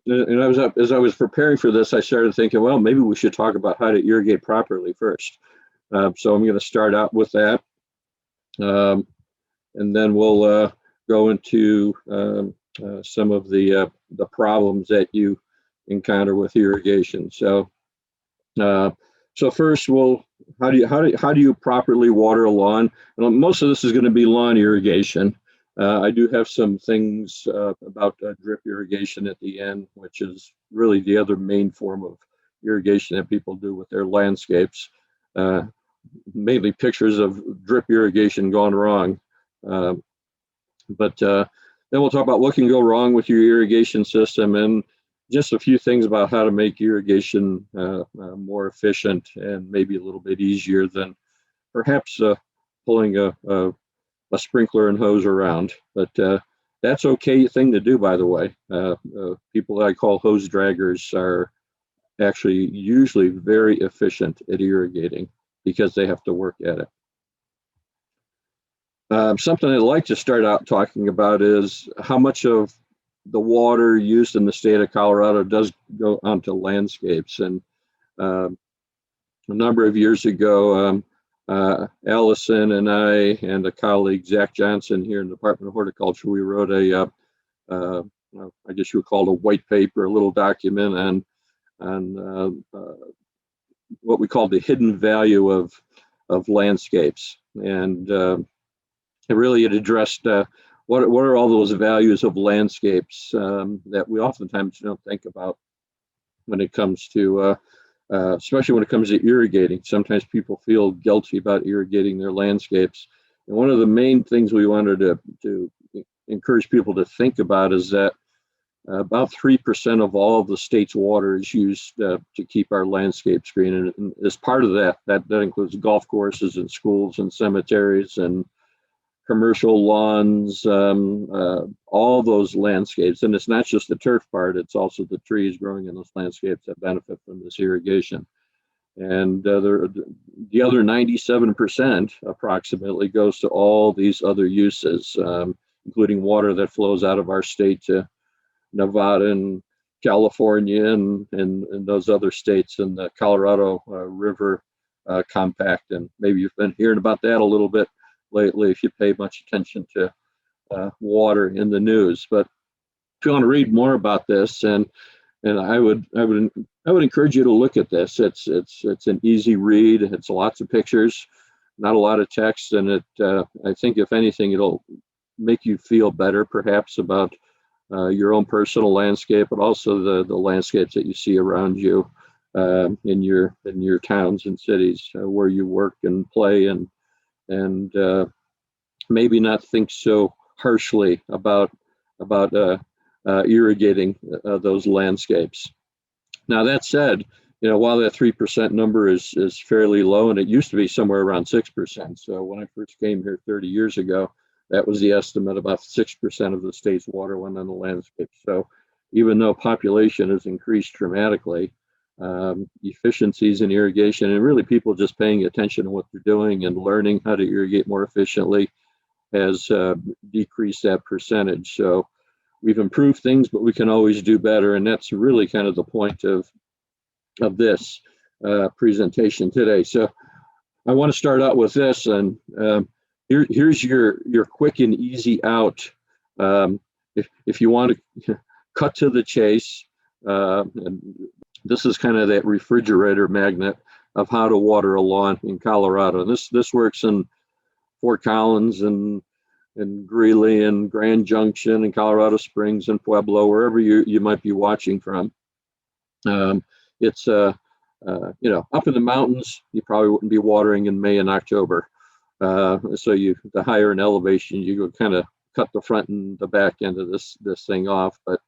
and as I was preparing for this, I started thinking, well, maybe we should talk about how to irrigate properly first. So I'm going to start out with that, and then we'll go into some of the problems that you encounter with irrigation. So first, how do you properly water a lawn? And most of this is going to be lawn irrigation. I do have some things about drip irrigation at the end, which is really the other main form of irrigation that people do with their landscapes. Mainly pictures of drip irrigation gone wrong. But then we'll talk about what can go wrong with your irrigation system, and just a few things about how to make irrigation more efficient and maybe a little bit easier than perhaps pulling a sprinkler and hose around. But that's okay thing to do, by the way. People that I call hose draggers are actually usually very efficient at irrigating because they have to work at it. Something I'd like to start out talking about is how much of the water used in the state of Colorado does go onto landscapes. And a number of years ago, Allison and I and a colleague, Zach Johnson, here in the Department of Horticulture, we wrote I guess you would call it a white paper, a little document on what we call the hidden value of landscapes. And it addressed what are all those values of landscapes that we oftentimes don't think about when it comes to, especially when it comes to irrigating. Sometimes people feel guilty about irrigating their landscapes. And one of the main things we wanted to encourage people to think about is that about 3% of all of the state's water is used to keep our landscapes green. And as part of that includes golf courses and schools and cemeteries and commercial lawns, all those landscapes. And it's not just the turf part, it's also the trees growing in those landscapes that benefit from this irrigation. And the other 97% approximately goes to all these other uses, including water that flows out of our state to Nevada and California and those other states in the Colorado River Compact. And maybe you've been hearing about that a little bit lately if you pay much attention to water in the news. But if you want to read more about this, and I would encourage you to look at this. It's an easy read. It's lots of pictures, not a lot of text, and I think if anything, it'll make you feel better perhaps about your own personal landscape, but also the landscapes that you see around you in your towns and cities where you work and play, and maybe not think so harshly about irrigating those landscapes. Now that said, while that 3% number is fairly low, and it used to be somewhere around 6%. So when I first came here 30 years ago, that was the estimate. About 6% of the state's water went on the landscape. So even though population has increased dramatically, efficiencies in irrigation and really people just paying attention to what they're doing and learning how to irrigate more efficiently has decreased that percentage. So we've improved things, but we can always do better. And that's really kind of the point of this presentation today. So I want to start out with this, and here's your quick and easy out. If you want to cut to the chase, and this is kind of that refrigerator magnet of how to water a lawn in Colorado. This works in Fort Collins and Greeley and Grand Junction and Colorado Springs and Pueblo, wherever you might be watching from. It's up in the mountains, you probably wouldn't be watering in May and October. So the higher in elevation, you go kind of cut the front and the back end of this thing off. But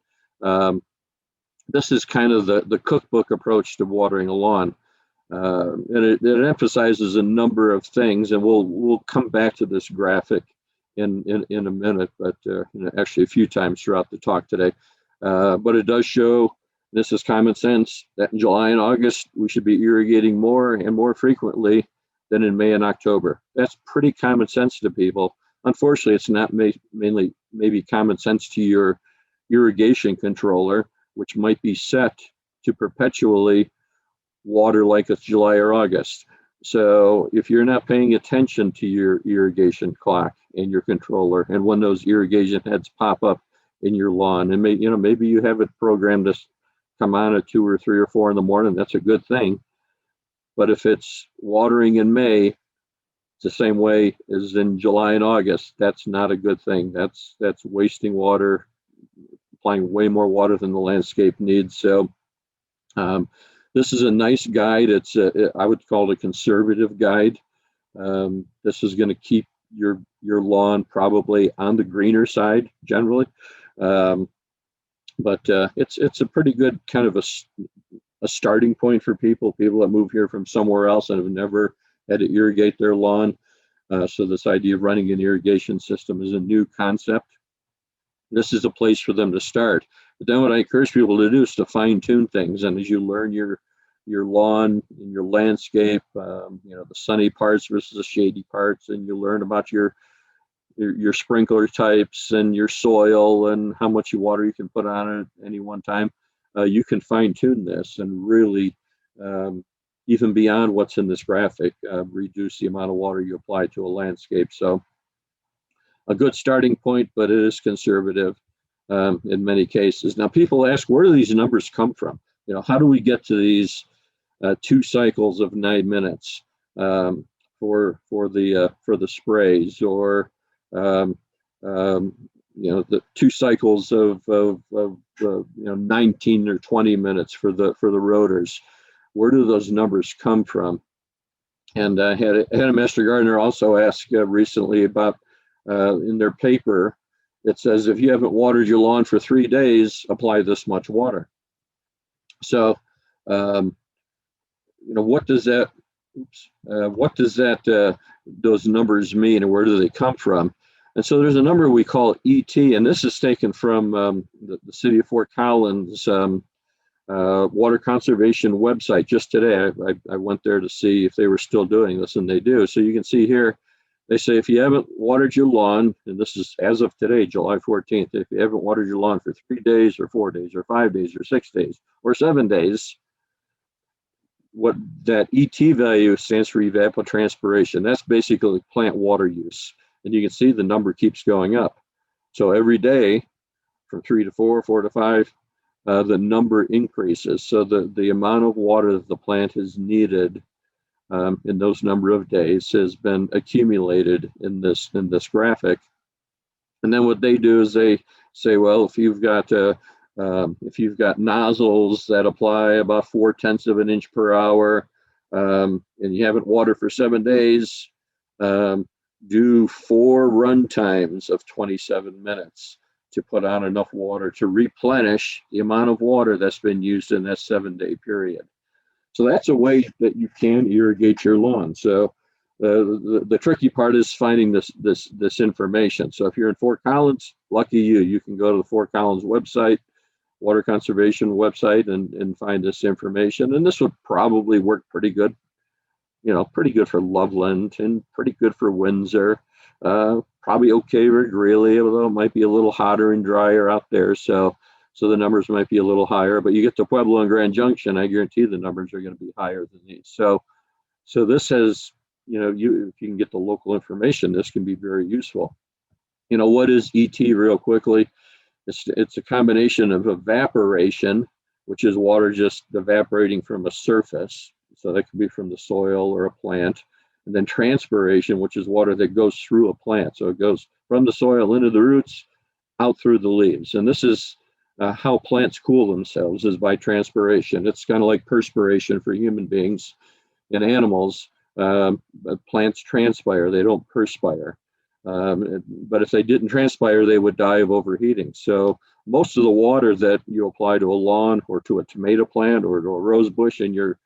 this is kind of the cookbook approach to watering a lawn. And it emphasizes a number of things, and we'll come back to this graphic in a minute, but actually a few times throughout the talk today. But it does show, this is common sense, that in July and August, we should be irrigating more and more frequently than in May and October. That's pretty common sense to people. Unfortunately, it's not mainly maybe common sense to your irrigation controller. which might be set to perpetually water like it's July or August. So if you're not paying attention to your irrigation clock and your controller, and when those irrigation heads pop up in your lawn, and maybe you have it programmed to come on at 2 or 3 or 4 in the morning, that's a good thing. But if it's watering in May, it's the same way as in July and August. That's not a good thing. That's wasting water, applying way more water than the landscape needs. So this is a nice guide. I would call it a conservative guide. This is going to keep your lawn probably on the greener side generally. But it's a pretty good kind of a starting point for people that move here from somewhere else and have never had to irrigate their lawn. So this idea of running an irrigation system is a new concept. This is a place for them to start. But then what I encourage people to do is to fine tune things. And as you learn your lawn and your landscape, the sunny parts versus the shady parts, and you learn about your sprinkler types and your soil and how much water you can put on it at any one time, you can fine tune this and really, even beyond what's in this graphic, reduce the amount of water you apply to a landscape. So a good starting point, but it is conservative in many cases. Now, people ask, where do these numbers come from? How do we get to these 2 cycles of 9 minutes for the sprays, or the 2 cycles of 19 or 20 minutes for the rotors? Where do those numbers come from? And I had a master gardener also ask recently about in their paper, it says if you haven't watered your lawn for 3 days, apply this much water. So what does that those numbers mean, and where do they come from? And so there's a number we call ET, and this is taken from the city of Fort Collins water conservation website. Just today, I went there to see if they were still doing this, and they do. So you can see here, they say if you haven't watered your lawn, and this is as of today, July 14th, if you haven't watered your lawn for 3 days or 4 days or 5 days or 6 days or 7 days, what that ET value stands for evapotranspiration. That's basically plant water use. And you can see the number keeps going up. So every day from 3 to 4, 4 to 5, the number increases. So the amount of water that the plant has needed in those number of days has been accumulated in this graphic. And then what they do is they say, well, if you've got nozzles that apply about 0.4 of an inch per hour, and you haven't watered for 7 days, do 4 run times of 27 minutes to put on enough water to replenish the amount of water that's been used in that 7-day period. So that's a way that you can irrigate your lawn. So the tricky part is finding this information. So if you're in Fort Collins, lucky you can go to the Fort Collins website, water conservation website, and find this information. And this would probably work pretty good, pretty good for Loveland and pretty good for Windsor. Probably okay for Greeley, although it might be a little hotter and drier out there. So the numbers might be a little higher, but you get to Pueblo and Grand Junction, I guarantee the numbers are going to be higher than these. So this has, if you can get the local information, this can be very useful. What is ET real quickly? It's a combination of evaporation, which is water just evaporating from a surface. So that could be from the soil or a plant. And then transpiration, which is water that goes through a plant. So it goes from the soil into the roots, out through the leaves. And this is how plants cool themselves, is by transpiration. It's kind of like perspiration for human beings and animals. Plants transpire, they don't perspire. But if they didn't transpire, they would die of overheating. So most of the water that you apply to a lawn or to a tomato plant or to a rose bush in your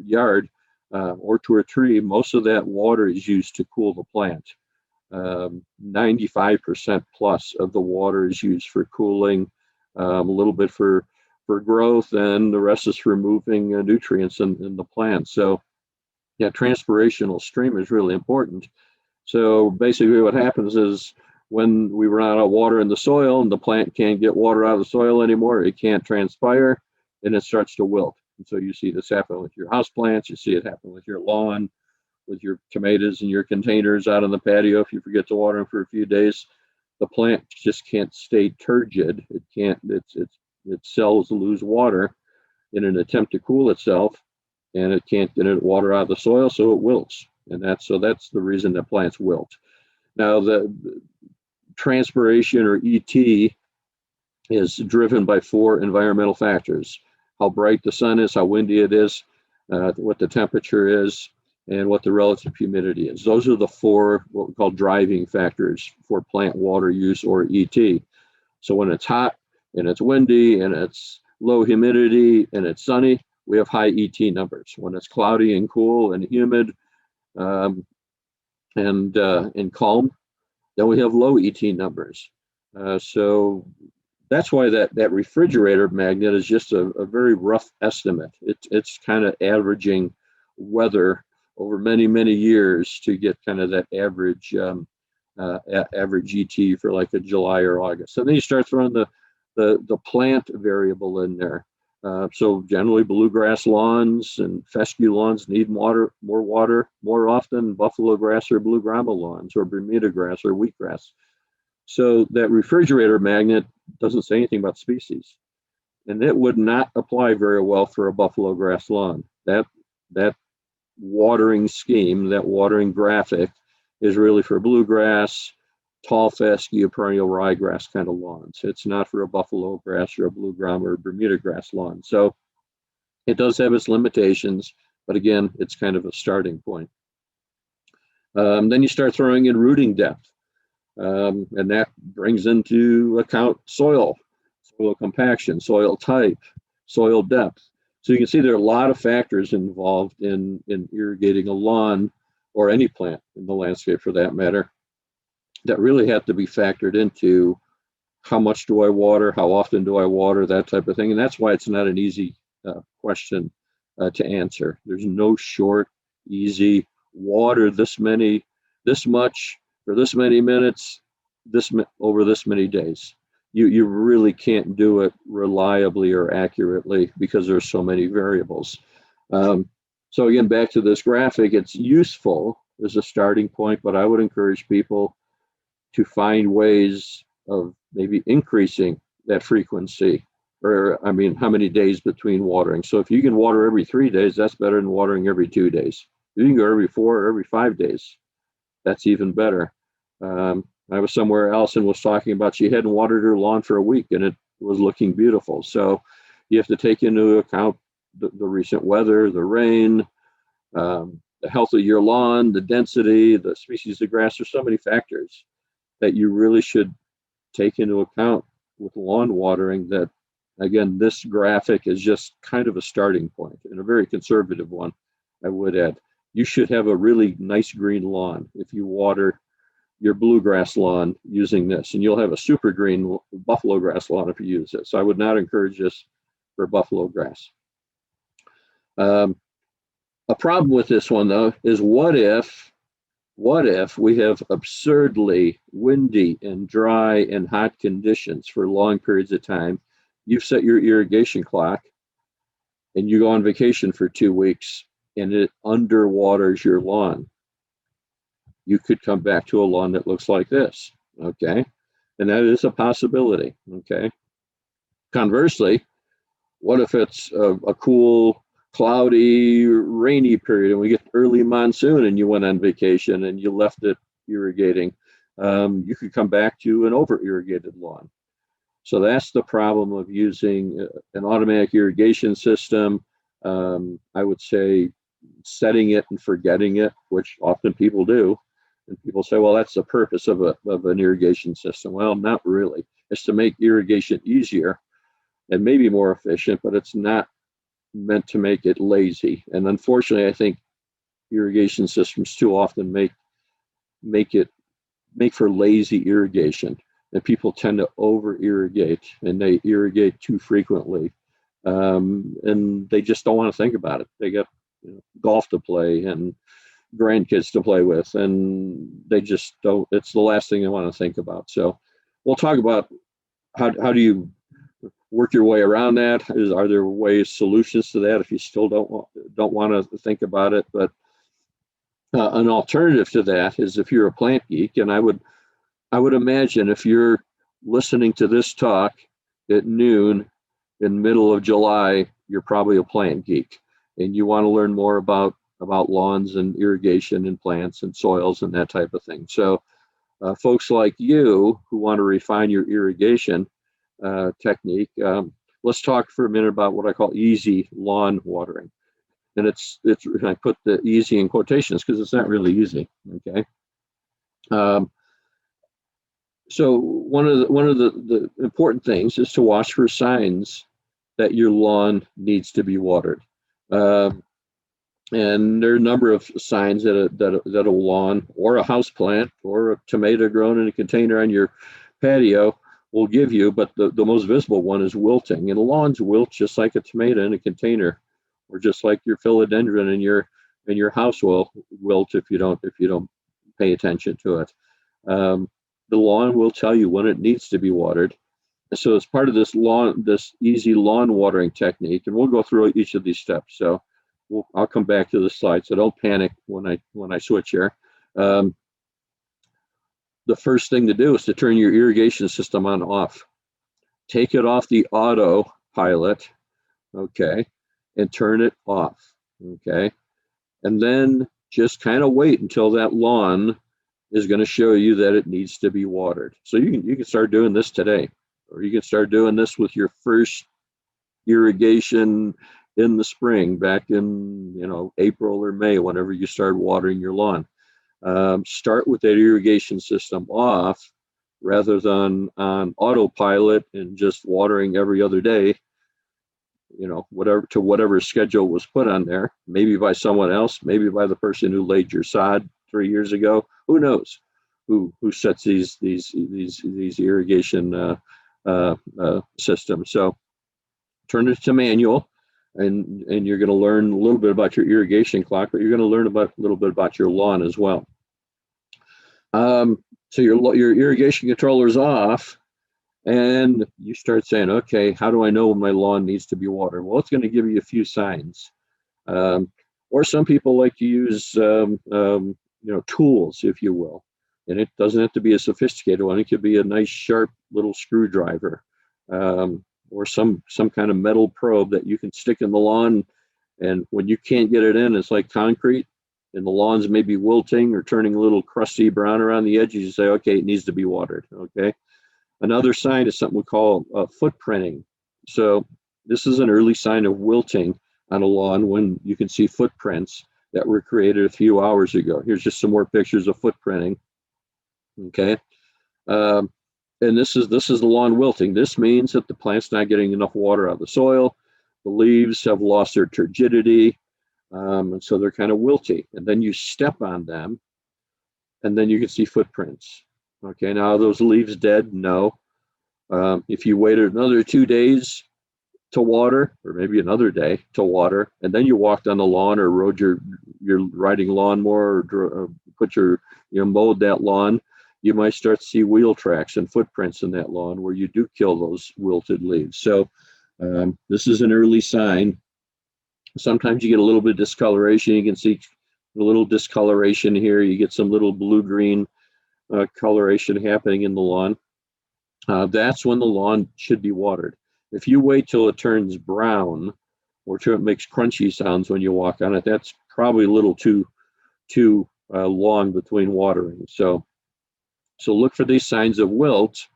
yard or to a tree, most of that water is used to cool the plant. 95% plus of the water is used for cooling, a little bit for growth, and the rest is for moving nutrients in the plant. So yeah, transpirational stream is really important. So basically what happens is when we run out of water in the soil and the plant can't get water out of the soil anymore, it can't transpire, and it starts to wilt. And so you see this happen with your house plants, you see it happen with your lawn, with your tomatoes and your containers out on the patio. If you forget to water them for a few days, the plant just can't stay turgid. It can't, its cells lose water in an attempt to cool itself, and it can't get water out of the soil, so it wilts. And that's the reason that plants wilt. Now, the transpiration, or ET, is driven by 4 environmental factors: how bright the sun is, how windy it is, what the temperature is, and what the relative humidity is. Those are the 4 what we call driving factors for plant water use, or ET. So when it's hot and it's windy and it's low humidity and it's sunny, we have high ET numbers. When it's cloudy and cool and humid and calm, then we have low ET numbers. So that's why that refrigerator magnet is just a very rough estimate. It's kind of averaging weather over many, many years to get kind of that average average ET for like a July or August. So then you start throwing the plant variable in there. So generally bluegrass lawns and fescue lawns need more water more often than buffalo grass or blue grama lawns or Bermuda grass or wheatgrass. So that refrigerator magnet doesn't say anything about species, and it would not apply very well for a buffalo grass lawn. That watering scheme, that watering graphic, is really for bluegrass, tall fescue, perennial ryegrass kind of lawns. It's not for a buffalo grass or a blue grama or Bermuda grass lawn. So it does have its limitations, but again, it's kind of a starting point. Then you start throwing in rooting depth, and that brings into account soil compaction, soil type, soil depth. So you can see there are a lot of factors involved in irrigating a lawn, or any plant in the landscape for that matter, that really have to be factored into how much do I water, how often do I water, that type of thing. And that's why it's not an easy question to answer. There's no short, easy, water this much for this many minutes, over this many days. You really can't do it reliably or accurately because there's so many variables. So again, back to this graphic, it's useful as a starting point, but I would encourage people to find ways of maybe increasing that frequency, or how many days between watering. So if you can water every 3 days, that's better than watering every 2 days. If you can go every 4 or every 5 days, that's even better. I was somewhere else and was talking about she hadn't watered her lawn for a week and it was looking beautiful. So you have to take into account the recent weather, the rain, the health of your lawn, the density, the species of grass. There's so many factors that you really should take into account with lawn watering, that, again, this graphic is just kind of a starting point, and a very conservative one, I would add. You should have a really nice green lawn if you water your bluegrass lawn using this, and you'll have a super green buffalo grass lawn if you use this. I would not encourage this for buffalo grass. A problem with this one, though, is what if we have absurdly windy and dry and hot conditions for long periods of time? You've set your irrigation clock and you go on vacation for 2 weeks and it underwaters your lawn. You could come back to a lawn that looks like this, okay? And that is a possibility, okay? Conversely, what if it's a cool, cloudy, rainy period and we get early monsoon and you went on vacation and you left it irrigating? You could come back to an over-irrigated lawn. So that's the problem of using an automatic irrigation system. I would say setting it and forgetting it, which often people do. And people say, well, that's the purpose of an irrigation system. Well, not really. It's to make irrigation easier and maybe more efficient, but it's not meant to make it lazy. And unfortunately, I think irrigation systems too often make for lazy irrigation. And people tend to over irrigate, and they irrigate too frequently. And they just don't want to think about it. They got golf to play and grandkids to play with, and they just don't. It's the last thing they want to think about. So we'll talk about how do you work your way around that. Are there solutions to that if you still don't want to think about it? But an alternative to that is if you're a plant geek, and I would imagine if you're listening to this talk at noon in the middle of July, you're probably a plant geek, and you want to learn more about lawns and irrigation and plants and soils and that type of thing. So folks like you who want to refine your irrigation technique, let's talk for a minute about what I call easy lawn watering. And I put the easy in quotations because it's not really easy. Okay. So one of the important things is to watch for signs that your lawn needs to be watered. And there are a number of signs that a lawn or a house plant or a tomato grown in a container on your patio will give you, but the most visible one is wilting. And lawns wilt just like a tomato in a container, or just like your philodendron in your house will wilt if you don't pay attention to it. The lawn will tell you when it needs to be watered. So as part of this easy lawn watering technique, and we'll go through each of these steps. So I'll come back to the slide, so don't panic when I switch here. The first thing to do is to turn your irrigation system on off. Take it off the autopilot, okay, and turn it off, okay? And then just kind of wait until that lawn is going to show you that it needs to be watered. So you can start doing this today, or you can start doing this with your first irrigation in the spring, back in April or May, whenever you start watering your lawn. Start with that irrigation system off rather than on autopilot and just watering every other day, whatever schedule was put on there, maybe by someone else, maybe by the person who laid your sod 3 years ago. Who knows who sets these irrigation systems? So turn it to manual, and you're going to learn a little bit about your irrigation clock, but you're going to learn a little bit about your lawn as well. So your irrigation controller's off, and you start saying, okay, how do I know when my lawn needs to be watered? Well, it's going to give you a few signs. Or some people like to use tools, if you will. And it doesn't have to be a sophisticated one. It could be a nice, sharp little screwdriver, or some kind of metal probe that you can stick in the lawn. And when you can't get it in, it's like concrete, and the lawn's maybe wilting or turning a little crusty brown around the edges. You say, okay, it needs to be watered. Okay. Another sign is something we call footprinting. So this is an early sign of wilting on a lawn when you can see footprints that were created a few hours ago. Here's just some more pictures of footprinting. Okay. And this is the lawn wilting. This means that the plant's not getting enough water out of the soil. The leaves have lost their turgidity, and so they're kind of wilty. And then you step on them, and then you can see footprints. Okay, now are those leaves dead? No. If you waited another 2 days to water, or maybe another day to water, and then you walked on the lawn or rode your riding lawnmower, or put mowed that lawn, you might start to see wheel tracks and footprints in that lawn where you do kill those wilted leaves. So this is an early sign. Sometimes you get a little bit of discoloration. You can see a little discoloration here. You get some little blue-green coloration happening in the lawn. That's when the lawn should be watered. If you wait till it turns brown or till it makes crunchy sounds when you walk on it, that's probably a little too long between watering. So look for these signs of wilt,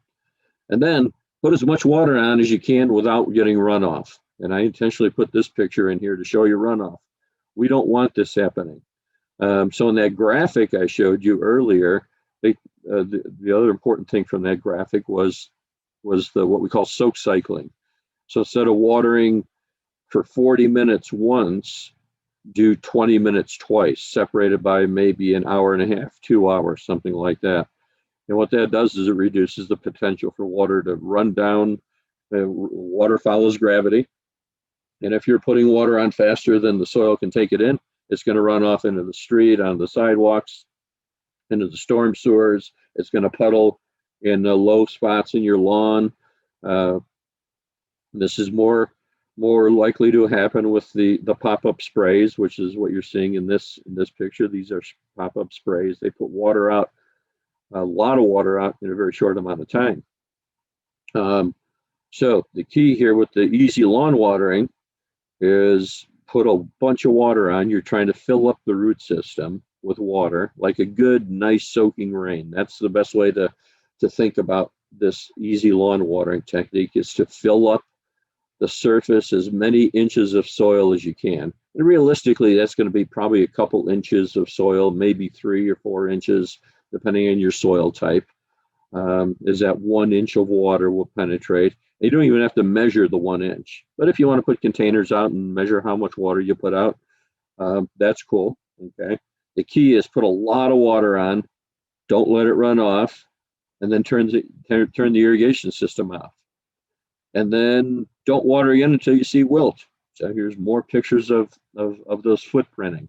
and then put as much water on as you can without getting runoff. And I intentionally put this picture in here to show you runoff. We don't want this happening. So in that graphic I showed you earlier, the other important thing from that graphic was what we call soak cycling. So instead of watering for 40 minutes once, do 20 minutes twice, separated by maybe an hour and a half, 2 hours, something like that. And what that does is it reduces the potential for water to run down. Water follows gravity. And if you're putting water on faster than the soil can take it in, It's going to run off into the street, on the sidewalks, into the storm sewers. It's going to puddle in the low spots in your lawn. This is more likely to happen with the pop-up sprays, which is what you're seeing in this picture. These are pop-up sprays. They put water out, a lot of water out in a very short amount of time. So the key here with the easy lawn watering is put a bunch of water on. You're trying to fill up the root system with water, like a good, nice soaking rain. That's the best way to think about this easy lawn watering technique, is to fill up the surface as many inches of soil as you can. And realistically, that's going to be probably a couple inches of soil, maybe 3 or 4 inches, depending on your soil type. Is that 1 inch of water will penetrate. You don't even have to measure the 1 inch. But if you want to put containers out and measure how much water you put out, that's cool. Okay. The key is put a lot of water on, don't let it run off, and then turn the irrigation system off. And then don't water again until you see wilt. So here's more pictures of those footprinting.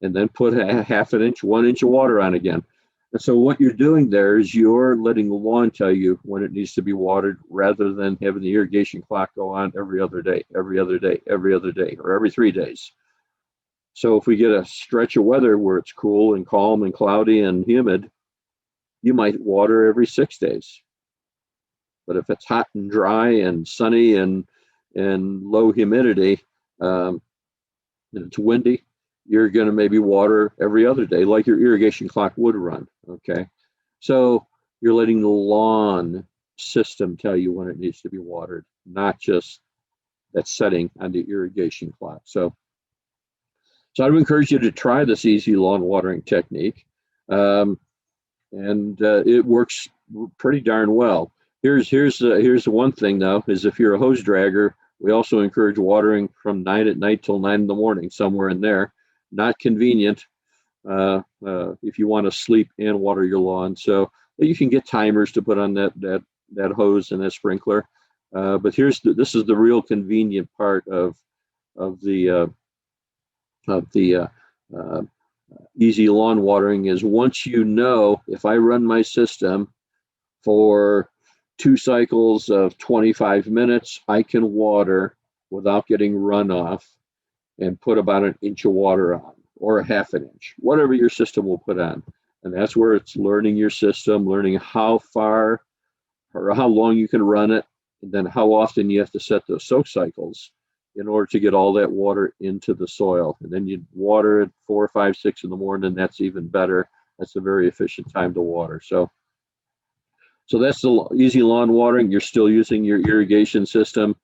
And then put a half an inch, 1 inch of water on again. And so what you're doing there is you're letting the lawn tell you when it needs to be watered, rather than having the irrigation clock go on every other day, every other day, every other day, or every 3 days. So if we get a stretch of weather where it's cool and calm and cloudy and humid, you might water every 6 days. But if it's hot and dry and sunny and low humidity, and it's windy, you're going to maybe water every other day, like your irrigation clock would run. Okay, so you're letting the lawn system tell you when it needs to be watered, not just that setting on the irrigation clock. So I would encourage you to try this easy lawn watering technique, and it works pretty darn well. Here's the one thing though, is if you're a hose dragger, we also encourage watering from 9 at night till 9 in the morning, somewhere in there. Not convenient if you want to sleep and water your lawn. So you can get timers to put on that hose and that sprinkler. But this is the real convenient part of the easy lawn watering, is once you know, if I run my system for 2 cycles of 25 minutes, I can water without getting runoff and put about 1 inch of water on, or a half an inch, whatever your system will put on. And that's where it's learning your system, learning how far or how long you can run it, and then how often you have to set those soak cycles in order to get all that water into the soil. And then you water it 4, 5, 6 in the morning, and that's even better. That's a very efficient time to water. So that's the easy lawn watering. You're still using your irrigation system.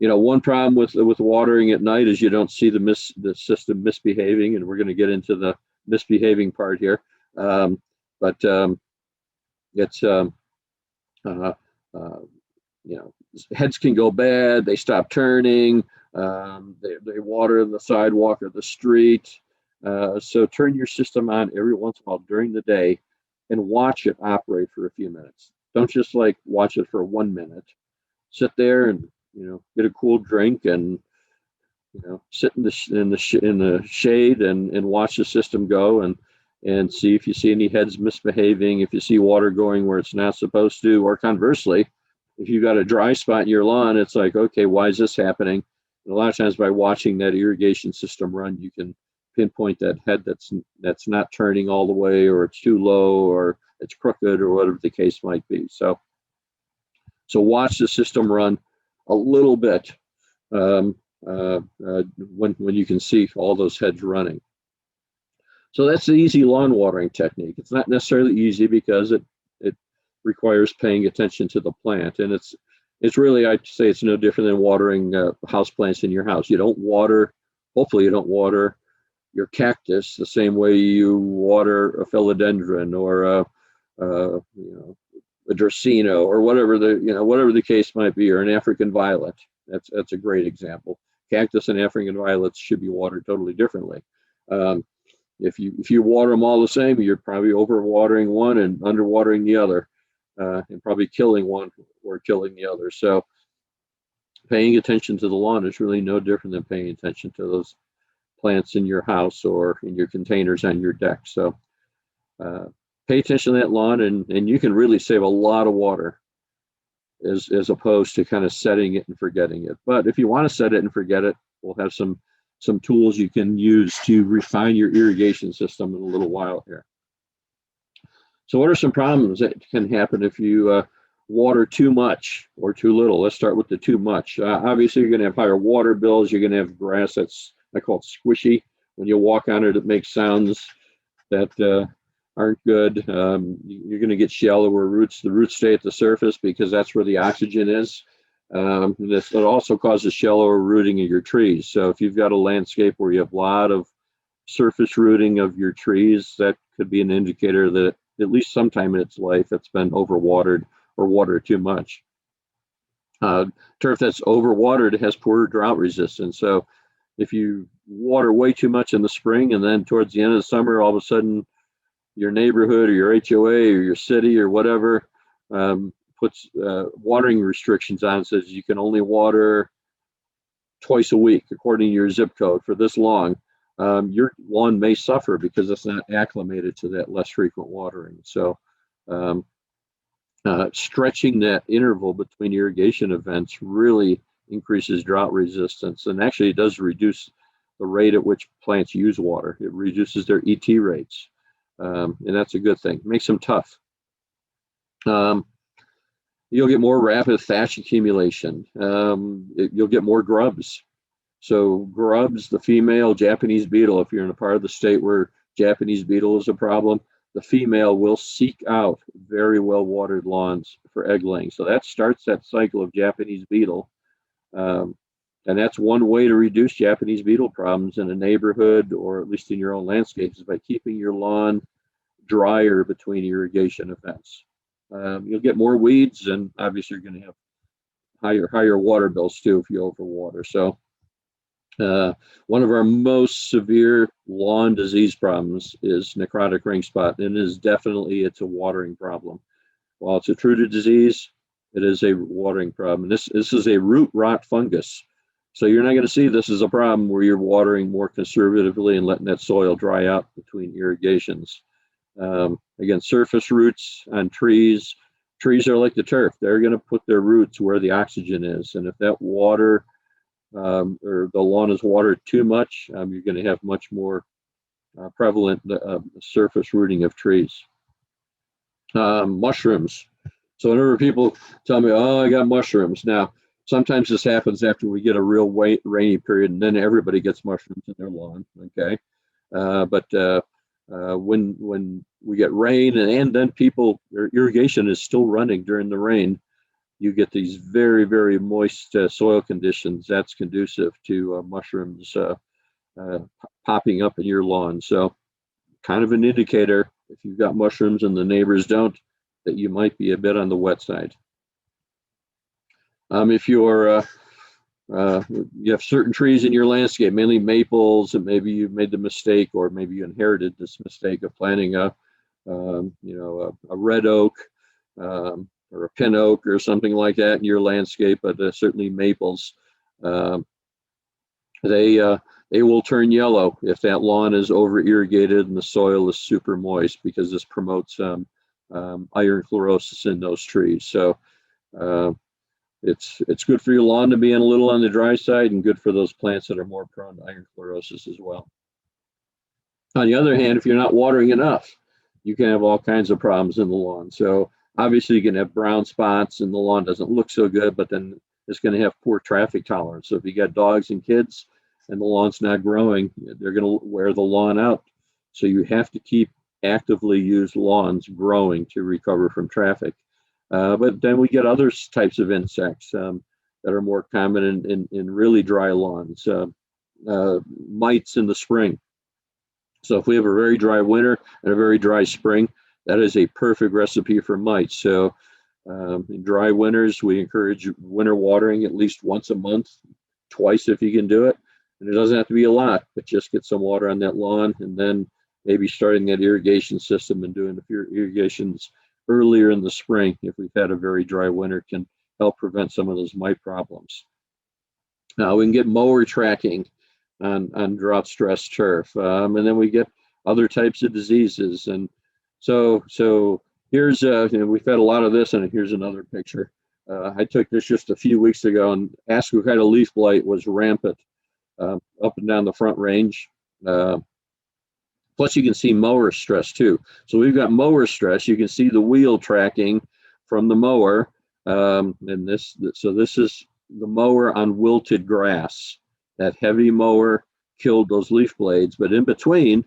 One problem with watering at night is you don't see the system misbehaving, and we're going to get into the misbehaving part here. Heads can go bad. They stop turning. They water the sidewalk or the street. So turn your system on every once in a while during the day, and watch it operate for a few minutes. Don't just watch it for 1 minute. Sit there and get a cool drink and sit in the shade and watch the system go, and see if you see any heads misbehaving, if you see water going where it's not supposed to, or conversely, if you've got a dry spot in your lawn, it's like, okay, why is this happening? And a lot of times by watching that irrigation system run, you can pinpoint that head that's not turning all the way, or it's too low, or it's crooked, or whatever the case might be. So watch the system run a little bit when you can see all those heads running. So that's the easy lawn watering technique. It's not necessarily easy because it requires paying attention to the plant, and it's really, I'd say it's no different than watering house plants in your house. Hopefully you don't water your cactus the same way you water a philodendron or a Dracaena, or whatever the case might be, or an African violet. That's a great example. Cactus and African violets should be watered totally differently. If you water them all the same, you're probably overwatering one and underwatering the other, and probably killing one or killing the other. So paying attention to the lawn is really no different than paying attention to those plants in your house or in your containers on your deck. So pay attention to that lawn, and you can really save a lot of water as opposed to kind of setting it and forgetting it. But if you want to set it and forget it, we'll have some tools you can use to refine your irrigation system in a little while here. So what are some problems that can happen if you water too much or too little? Let's start with the too much. Obviously, you're going to have higher water bills. You're going to have grass that's, I call it squishy. When you walk on it, it makes sounds that aren't good. You're going to get shallower roots. The roots stay at the surface because that's where the oxygen is. It also causes shallower rooting of your trees. So if you've got a landscape where you have a lot of surface rooting of your trees, that could be an indicator that at least sometime in its life it's been overwatered or watered too much. Turf that's overwatered has poor drought resistance. So if you water way too much in the spring and then towards the end of the summer, all of a sudden your neighborhood or your HOA or your city or whatever puts watering restrictions on, says you can only water twice a week according to your zip code for this long, your lawn may suffer because it's not acclimated to that less frequent watering. So stretching that interval between irrigation events really increases drought resistance, and actually it does reduce the rate at which plants use water. It reduces their ET rates, and that's a good thing. It makes them tough. You'll get more rapid thatch accumulation. You'll get more grubs. So grubs, the female Japanese beetle, if you're in a part of the state where Japanese beetle is a problem, the female will seek out very well watered lawns for egg laying. So that starts that cycle of Japanese beetle. And that's one way to reduce Japanese beetle problems in a neighborhood, or at least in your own landscapes, is by keeping your lawn drier between irrigation events. You'll get more weeds, and obviously you're going to have higher water bills too if you overwater. So one of our most severe lawn disease problems is necrotic ring spot, and it's a watering problem. While it's a true disease, it is a watering problem. And this is a root rot fungus. So you're not going to see this as a problem where you're watering more conservatively and letting that soil dry out between irrigations. Again, surface roots on trees. Trees are like the turf. They're going to put their roots where the oxygen is. And if that water or the lawn is watered too much, you're going to have much more prevalent surface rooting of trees. Mushrooms. So whenever people tell me, oh, I got mushrooms. Now, sometimes this happens after we get a real rainy period, and then everybody gets mushrooms in their lawn, okay? But when we get rain and then their irrigation is still running during the rain, you get these very, very moist soil conditions. That's conducive to mushrooms popping up in your lawn. So kind of an indicator, if you've got mushrooms and the neighbors don't, that you might be a bit on the wet side. If you have certain trees in your landscape, mainly maples, and maybe you made the mistake, or maybe you inherited this mistake of planting a red oak or a pin oak or something like that in your landscape, but certainly maples, they will turn yellow if that lawn is over irrigated and the soil is super moist, because this promotes iron chlorosis in those trees. So it's good for your lawn to be a little on the dry side, and good for those plants that are more prone to iron chlorosis as well. On the other hand, if you're not watering enough, you can have all kinds of problems in the lawn. So obviously you can have brown spots and the lawn doesn't look so good, but then it's going to have poor traffic tolerance. So if you got dogs and kids and the lawn's not growing, they're going to wear the lawn out. So you have to keep actively used lawns growing to recover from traffic. But then we get other types of insects that are more common in really dry lawns. Mites in the spring. So if we have a very dry winter and a very dry spring, that is a perfect recipe for mites. So in dry winters, we encourage winter watering at least once a month, twice if you can do it. And it doesn't have to be a lot, but just get some water on that lawn, and then maybe starting that irrigation system and doing a few irrigations earlier in the spring, if we've had a very dry winter, can help prevent some of those mite problems. We can get mower tracking. on drought stress turf. And then we get other types of diseases. And so here's, we've had a lot of this, and here's another picture. I took this just a few weeks ago, and Ascochyta leaf blight was rampant up and down the Front Range. Plus, you can see mower stress too. So we've got mower stress. You can see the wheel tracking from the mower, and this is the mower on wilted grass. That heavy mower killed those leaf blades, but in between,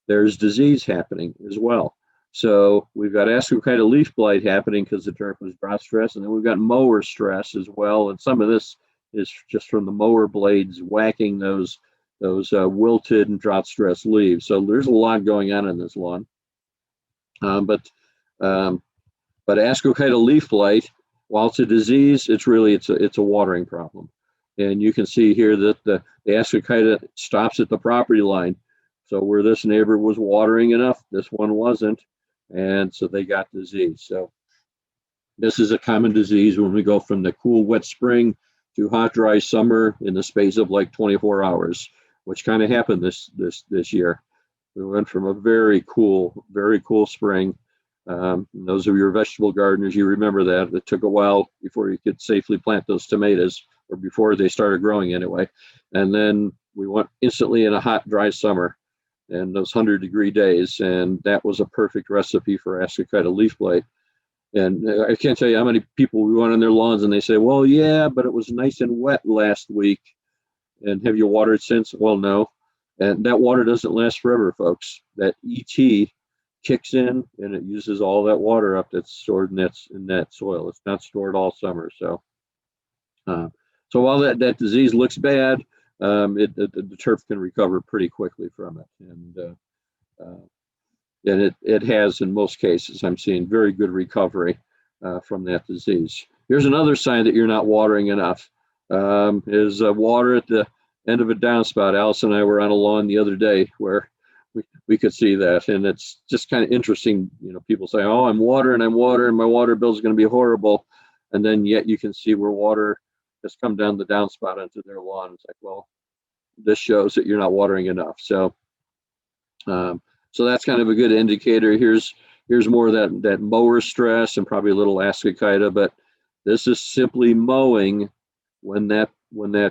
there's disease happening as well. So we've got Ascochyta leaf blight happening because the turf was drought stress, and then we've got mower stress as well. And some of this is just from the mower blades whacking those wilted and drought stress leaves. So there's a lot going on in this lawn. But Ascochyta leaf blight, while it's a disease, it's a watering problem. And you can see here that the Ascochyta stops at the property line. So where this neighbor was watering enough, this one wasn't, and so they got disease. So this is a common disease when we go from the cool, wet spring to hot, dry summer in the space of like 24 hours, which kind of happened this year. We went from a very cool spring. Those of your vegetable gardeners, you remember that. It took a while before you could safely plant those tomatoes, or before they started growing anyway. And then we went instantly in a hot, dry summer and those 100-degree days, and that was a perfect recipe for Ascochyta leaf blight. And I can't tell you how many people we went on their lawns and they say, well, yeah, but it was nice and wet last week. And have you watered since? Well, no. And that water doesn't last forever, folks. That ET kicks in and it uses all that water up that's stored in that soil. It's not stored all summer. So while that disease looks bad, the turf can recover pretty quickly from it. And it has, in most cases, I'm seeing very good recovery from that disease. Here's another sign that you're not watering enough, is water at the end of a downspout. Alice and I were on a lawn the other day where we could see that. And it's just kind of interesting. People say, oh, I'm watering, my water bill is going to be horrible. And then yet you can see where water has come down the downspout onto their lawn. It's like, well, this shows that you're not watering enough. So that's kind of a good indicator. Here's more of that mower stress and probably a little Ascochyta, but this is simply mowing when that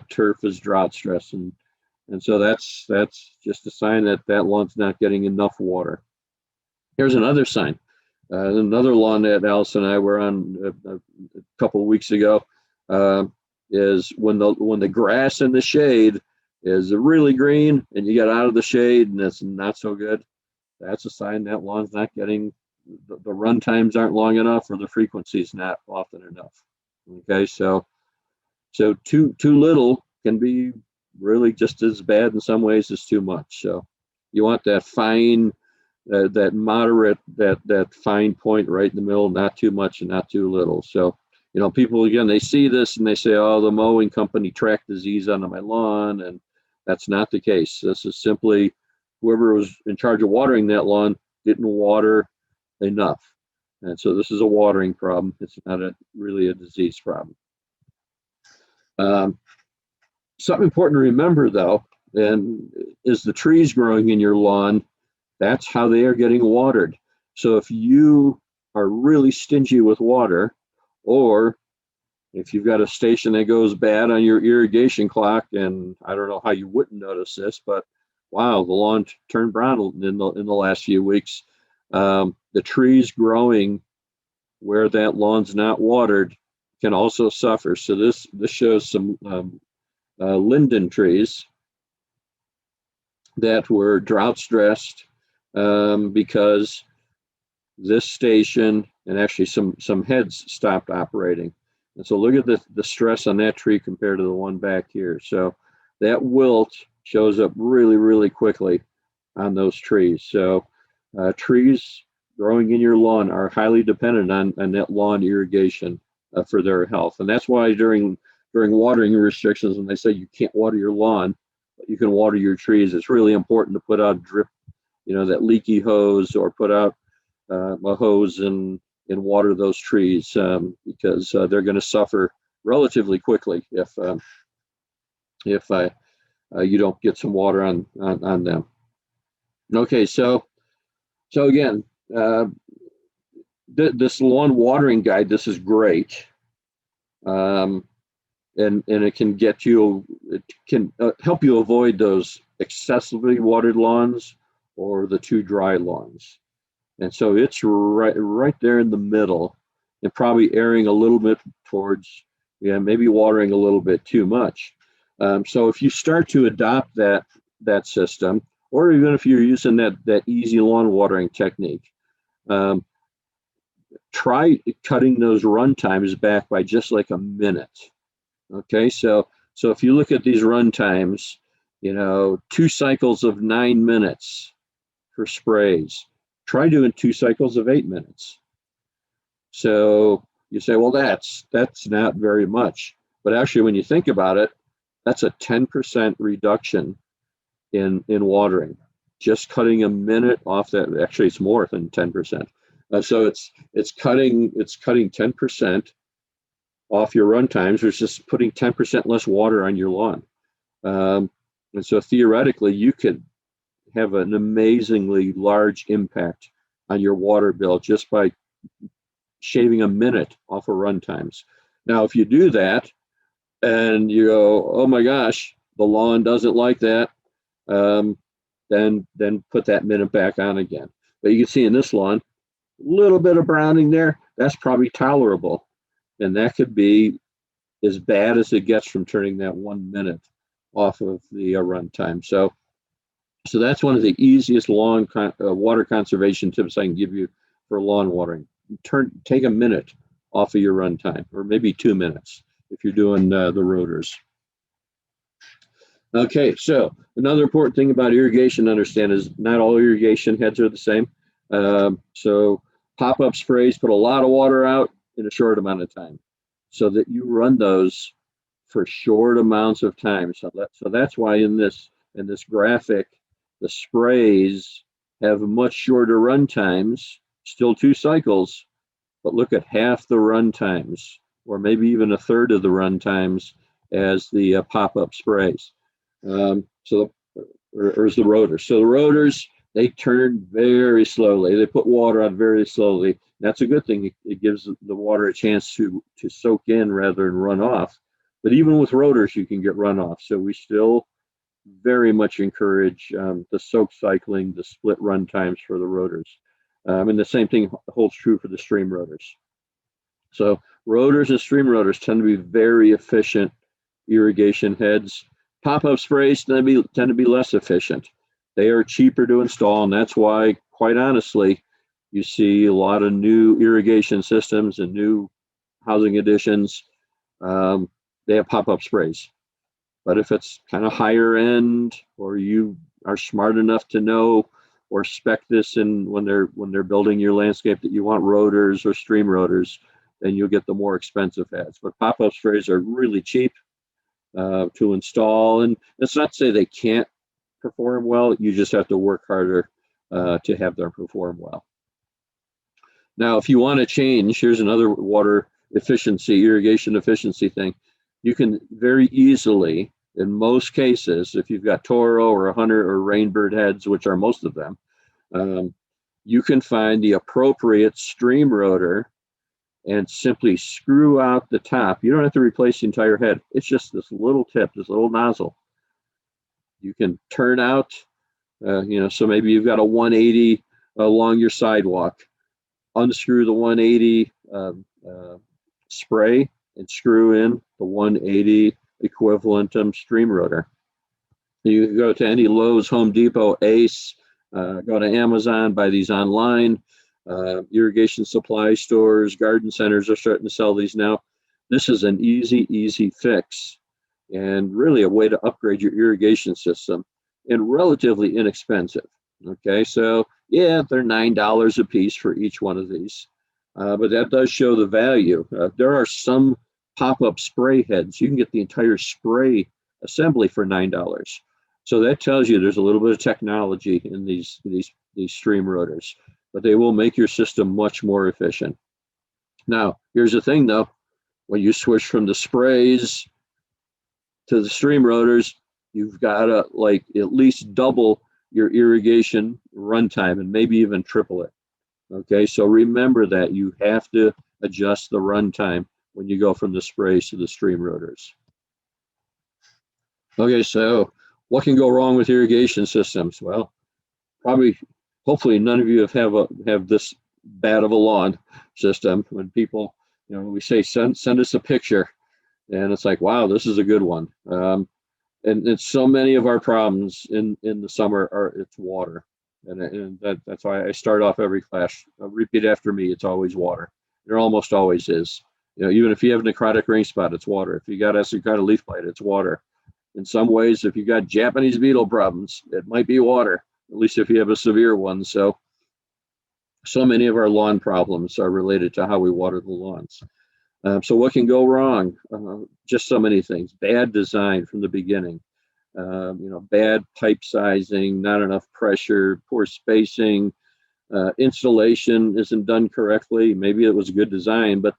turf is drought stress, and so that's just a sign that lawn's not getting enough water. Here's another sign. Another lawn that Alice and I were on a couple of weeks ago is when the grass in the shade is really green and you get out of the shade and it's not so good. That's a sign that lawn's not getting, the run times aren't long enough, or the frequency's not often enough. Okay, so too little can be really just as bad in some ways as too much. So you want that fine, that moderate, that fine point right in the middle, not too much and not too little. So people, again, they see this and they say, oh, the mowing company tracked disease onto my lawn, and that's not the case. This is simply whoever was in charge of watering that lawn didn't water enough. And so this is a watering problem. It's not really a disease problem. Something important to remember, though, and is the trees growing in your lawn, that's how they are getting watered. So if you are really stingy with water, or if you've got a station that goes bad on your irrigation clock, and I don't know how you wouldn't notice this, but wow, the lawn turned brown in the last few weeks. The trees growing where that lawn's not watered can also suffer. So this shows some linden trees that were drought stressed because this station and actually some heads stopped operating. And so look at the stress on that tree compared to the one back here. So that wilt shows up really, really quickly on those trees. So trees growing in your lawn are highly dependent on that lawn irrigation for their health. And that's why during watering restrictions, when they say you can't water your lawn, but you can water your trees, it's really important to put out drip, that leaky hose, or put out a hose and water those trees because they're going to suffer relatively quickly if you don't get some water on them. Okay, so again, this lawn watering guide, this is great. And it can help you avoid those excessively watered lawns or the too dry lawns. And so it's right there in the middle, and probably erring a little bit towards, maybe watering a little bit too much. So if you start to adopt that system, or even if you're using that easy lawn watering technique, try cutting those run times back by just like a minute. Okay, so if you look at these run times, 2 cycles of 9 minutes for sprays. Try doing 2 cycles of 8 minutes. So you say, well, that's not very much. But actually, when you think about it, that's a 10% reduction in watering. Just cutting a minute off that. Actually, it's more than 10%. So it's cutting 10% off your run times, which is just putting 10% less water on your lawn. And so theoretically, you could have an amazingly large impact on your water bill just by shaving a minute off of run times. Now, if you do that and you go, oh my gosh, the lawn doesn't like that, then put that minute back on again. But you can see in this lawn, a little bit of browning there, that's probably tolerable. And that could be as bad as it gets from turning that 1 minute off of the run time. So that's one of the easiest lawn water conservation tips I can give you for lawn watering. Take a minute off of your run time, or maybe 2 minutes if you're doing the rotors. Okay, so another important thing about irrigation to understand is not all irrigation heads are the same. So pop-up sprays put a lot of water out in a short amount of time, so that you run those for short amounts of time. So that's why in this graphic, the sprays have much shorter run times, still 2 cycles, but look at half the run times, or maybe even a third of the run times as the pop-up sprays. Or as the rotors. So the rotors, they turn very slowly. They put water on very slowly. That's a good thing. It gives the water a chance to soak in rather than run off. But even with rotors, you can get runoff. So we still very much encourage the soak cycling, the split run times for the rotors. And the same thing holds true for the stream rotors. So rotors and stream rotors tend to be very efficient irrigation heads. Pop-up sprays tend to be less efficient. They are cheaper to install, and that's why, quite honestly, you see a lot of new irrigation systems and new housing additions. They have pop-up sprays. But if it's kind of higher end, or you are smart enough to know or spec this in when they're building your landscape that you want rotors or stream rotors, then you'll get the more expensive heads. But pop-up sprays are really cheap to install, and that's not to say they can't perform well. You just have to work harder to have them perform well. Now, if you want to change, here's another water efficiency, irrigation efficiency thing. You can very easily, in most cases, if you've got Toro or Hunter or Rainbird heads, which are most of them, you can find the appropriate stream rotor and simply screw out the top. You don't have to replace the entire head. It's just this little tip, this little nozzle. You can turn out, so maybe you've got a 180 along your sidewalk. Unscrew the 180 spray and screw in the 180 equivalent stream rotor. You can go to any Lowe's, Home Depot, Ace, go to Amazon, buy these online. Irrigation supply stores, garden centers are starting to sell these now. This is an easy fix, and really a way to upgrade your irrigation system, and relatively inexpensive. Okay, so yeah, they're $9 a piece for each one of these, but that does show the value. There are some pop-up spray heads. You can get the entire spray assembly for $9. So that tells you there's a little bit of technology in these stream rotors, but they will make your system much more efficient. Now, here's the thing though, when you switch from the sprays to the stream rotors, you've got to like at least double your irrigation runtime and maybe even triple it. Okay, so remember that you have to adjust the runtime when you go from the sprays to the stream rotors. Okay, so what can go wrong with irrigation systems? Well, hopefully none of you have this bad of a lawn system. When people, we say send us a picture, and it's like, wow, this is a good one. And it's so many of our problems in the summer it's water, and that's why I start off every class. Repeat after me. It's always water. There almost always is. Even if you have necrotic ring spot, it's water. If you got acid-carnate leaf blight, it's water. In some ways, if you got Japanese beetle problems, it might be water, at least if you have a severe one. So many of our lawn problems are related to how we water the lawns. So what can go wrong? Just so many things. Bad design from the beginning. Bad pipe sizing, not enough pressure, poor spacing, installation isn't done correctly. Maybe it was a good design, but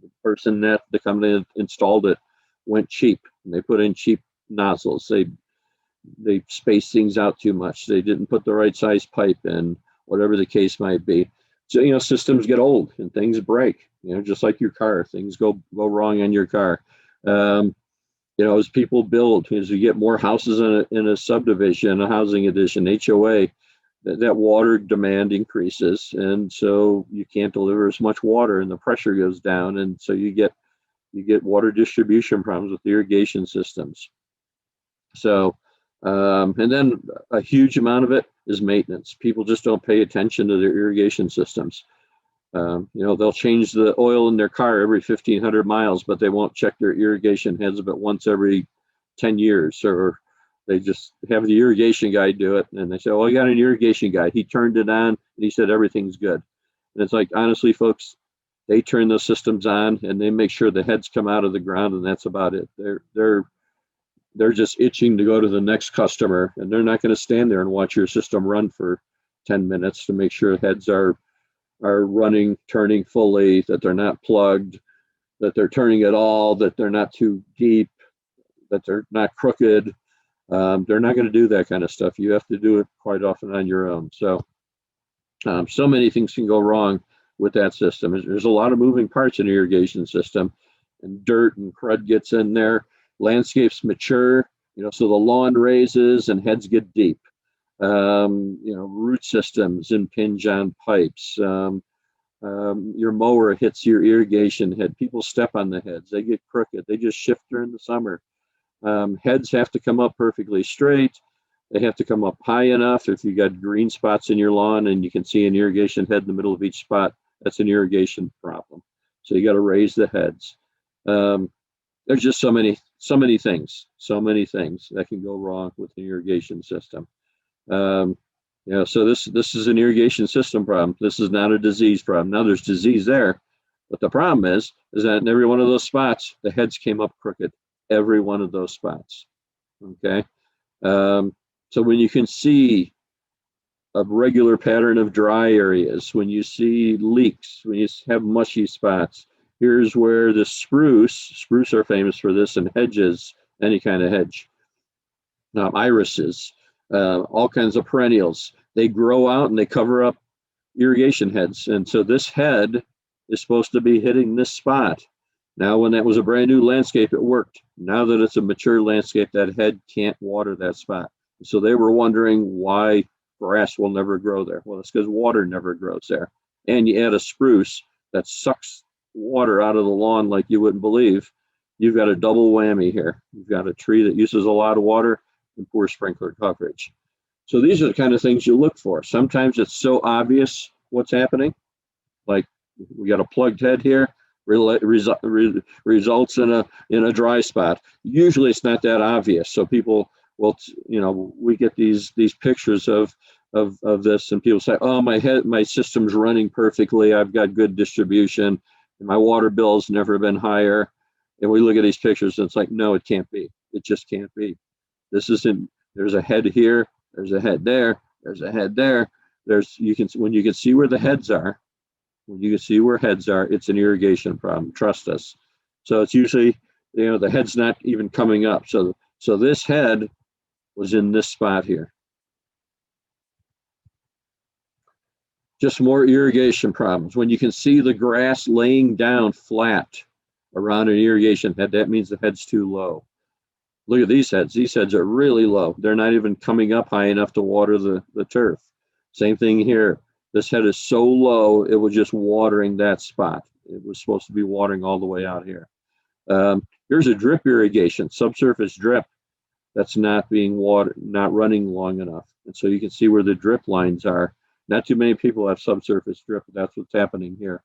the company that installed it went cheap. And they put in cheap nozzles. They spaced things out too much. They didn't put the right size pipe in, whatever the case might be. So, systems get old and things break, just like your car, things go wrong on your car. As people build, as you get more houses in a subdivision, a housing addition, HOA, that water demand increases. And so you can't deliver as much water and the pressure goes down. And so you get water distribution problems with irrigation systems. So, and then a huge amount of it is maintenance. People just don't pay attention to their irrigation systems. They'll change the oil in their car every 1,500 miles, but they won't check their irrigation heads but once every 10 years, or they just have the irrigation guy do it. And they say, oh, I got an irrigation guy. He turned it on and he said, everything's good. And it's like, honestly, folks, they turn those systems on and they make sure the heads come out of the ground, and that's about it. They're just itching to go to the next customer, and they're not going to stand there and watch your system run for 10 minutes to make sure heads are running, turning fully, that they're not plugged, that they're turning at all, that they're not too deep, that they're not crooked. They're not going to do that kind of stuff. You have to do it quite often on your own. So many things can go wrong with that system. There's a lot of moving parts in the irrigation system, and dirt and crud gets in there. Landscapes mature, so the lawn raises and heads get deep. Root systems impinge on pipes. Your mower hits your irrigation head. People step on the heads. They get crooked. They just shift during the summer. Heads have to come up perfectly straight. They have to come up high enough. If you got green spots in your lawn and you can see an irrigation head in the middle of each spot, that's an irrigation problem. So you got to raise the heads. There's just so many things that can go wrong with an irrigation system. So this is an irrigation system problem. This is not a disease problem. Now there's disease there, but the problem is that in every one of those spots, the heads came up crooked. Every one of those spots. Okay. So when you can see a regular pattern of dry areas, when you see leaks, when you have mushy spots, here's where the spruce are famous for this, and hedges, any kind of hedge, irises, all kinds of perennials, they grow out and they cover up irrigation heads. And so this head is supposed to be hitting this spot. Now, when that was a brand new landscape, it worked. Now that it's a mature landscape, that head can't water that spot. So they were wondering why grass will never grow there. Well, it's because water never grows there. And you add a spruce that sucks water out of the lawn like you wouldn't believe. You've got a double whammy here. You've got a tree that uses a lot of water and poor sprinkler coverage. So these are the kind of things you look for. Sometimes it's so obvious what's happening. Like we got a plugged head here, results in a dry spot. Usually it's not that obvious. So people will, we get these pictures of this, and people say, oh, my system's running perfectly. I've got good distribution. And my water bill's never been higher. And we look at these pictures and it's like, no, it can't be. It just can't be. This isn't, there's a head here, there's a head there, there's a head there. When you can see where the heads are, it's an irrigation problem. Trust us. So it's usually, the head's not even coming up. So this head was in this spot here. Just more irrigation problems. When you can see the grass laying down flat around an irrigation head, that means the head's too low. Look at these heads. These heads are really low. They're not even coming up high enough to water the turf. Same thing here. This head is so low, it was just watering that spot. It was supposed to be watering all the way out here. Here's a drip irrigation, subsurface drip that's not being watered, not running long enough. And so you can see where the drip lines are. Not too many people have subsurface drip, but that's what's happening here.